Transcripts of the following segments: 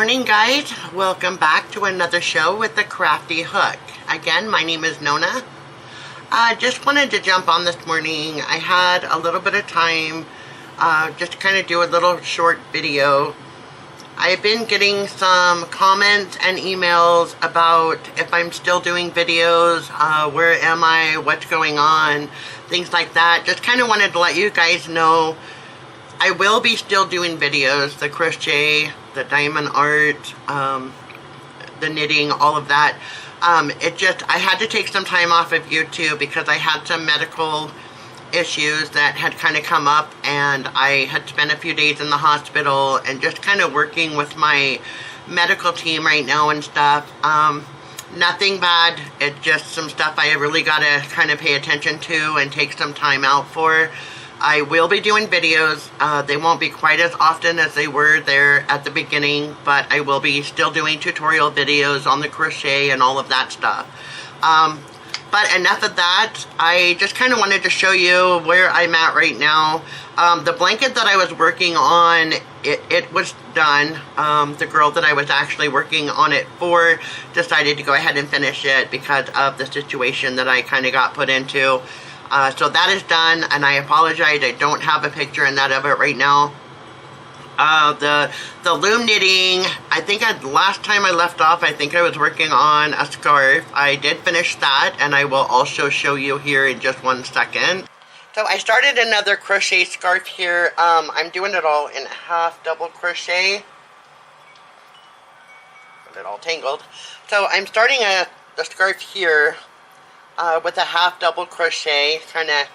Morning guys, welcome back to another show with the Crafty Hook. Again, my name is Nona. I just wanted to jump on this morning. I had a little bit of time just to kind of do a little short video. I've been getting some comments and emails about if I'm still doing videos, where am I, what's going on, things like that. Just kind of wanted to let you guys know I will be still doing videos, the crochet, the diamond art, the knitting, all of that. I had to take some time off of YouTube because I had some medical issues that had kind of come up, and I had spent a few days in the hospital and just kind of working with my medical team right now and stuff. Nothing bad, it's just some stuff I really got to kind of pay attention to and take some time out for. I will be doing videos. They won't be quite as often as they were there at the beginning, but I will be still doing tutorial videos on the crochet and all of that stuff. But enough of that. I just kind of wanted to show you where I'm at right now. The blanket that I was working on, it was done. The girl that I was actually working on it for decided to go ahead and finish it because of the situation that I kind of got put into. So that is done, and I apologize, I don't have a picture in that of it right now. The loom knitting, I think last time I left off, I think I was working on a scarf. I did finish that, and I will also show you here in just one second. So I started another crochet scarf here. I'm doing it all in half double crochet. Got it all tangled. So I'm starting the scarf here. With a half double crochet, kind of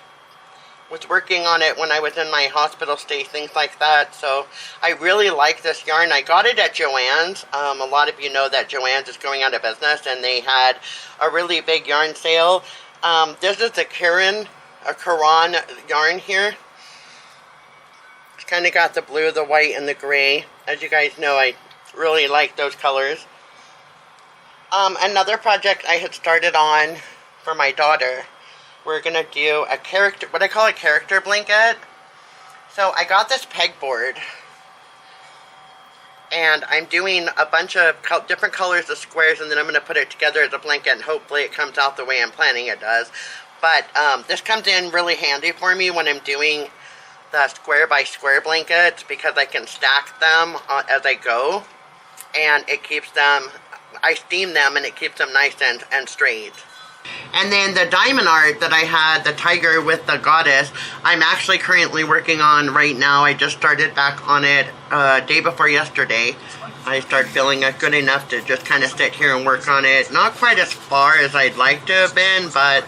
was working on it when I was in my hospital stay, things like that. So I really like this yarn. I got it at Joann's. A lot of you know that Joann's is going out of business, and they had a really big yarn sale. This is a Caron yarn here. It's kind of got the blue, the white, and the gray. As you guys know, I really like those colors. Another project I had started on for my daughter, we're gonna do a character, what I call a character blanket. So I got this pegboard, and I'm doing a bunch of different colors of squares, and then I'm gonna put it together as a blanket, and hopefully it comes out the way I'm planning it does. But this comes in really handy for me when I'm doing the square by square blankets, because I can stack them as I go, and it keeps them, I steam them, and it keeps them nice and straight. And then the diamond art that I had, the tiger with the goddess, I'm actually currently working on right now. I just started back on it day before yesterday. I started feeling good enough to just kind of sit here and work on it. Not quite as far as I'd like to have been, but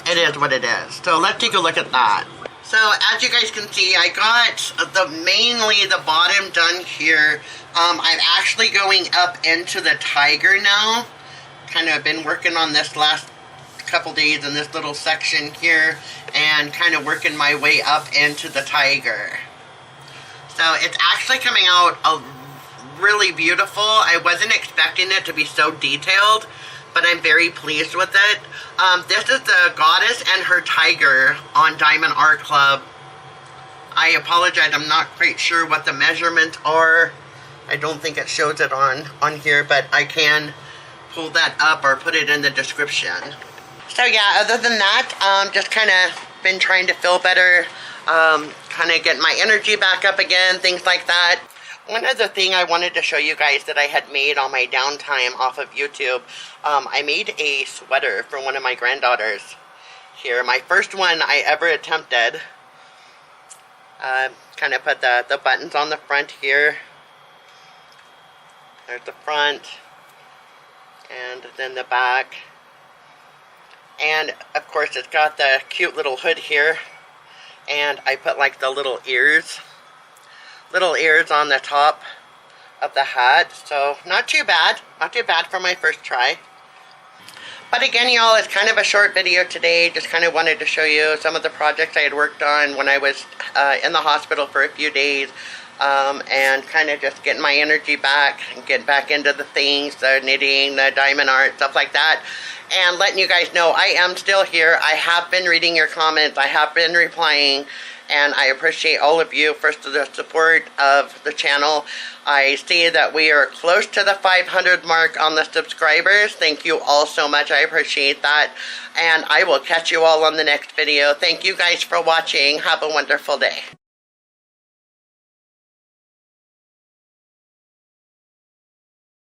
it is what it is. So let's take a look at that. So as you guys can see, I got mainly the bottom done here. I'm actually going up into the tiger now. Kind of been working on this last couple days in this little section here, and kind of working my way up into the tiger. So it's actually coming out really beautiful. I wasn't expecting it to be so detailed, but I'm very pleased with it. This is the goddess and her tiger on Diamond Art Club. I apologize, I'm not quite sure what the measurements are. I don't think it shows it on here, but I can pull that up or put it in the description. So yeah, other than that, just kind of been trying to feel better, kind of get my energy back up again, things like that. One other thing I wanted to show you guys that I had made on my downtime off of YouTube, I made a sweater for one of my granddaughters here. My first one I ever attempted. Kind of put the buttons on the front here. There's the front, and then the back. And of course it's got the cute little hood here, and I put like the little ears on the top of the hat. So not too bad for my first try. But again, y'all, it's kind of a short video today. Just kind of wanted to show you some of the projects I had worked on when I was in the hospital for a few days. and kind of just getting my energy back and getting back into the things, the knitting, the diamond art, stuff like that, and letting you guys know I am still here. I have been reading your comments, I have been replying, and I appreciate all of you for the support of the channel. I see that we are close to the 500 mark on the subscribers. Thank you all so much. I appreciate that. And I will catch you all on the next video. Thank you guys for watching. Have a wonderful day.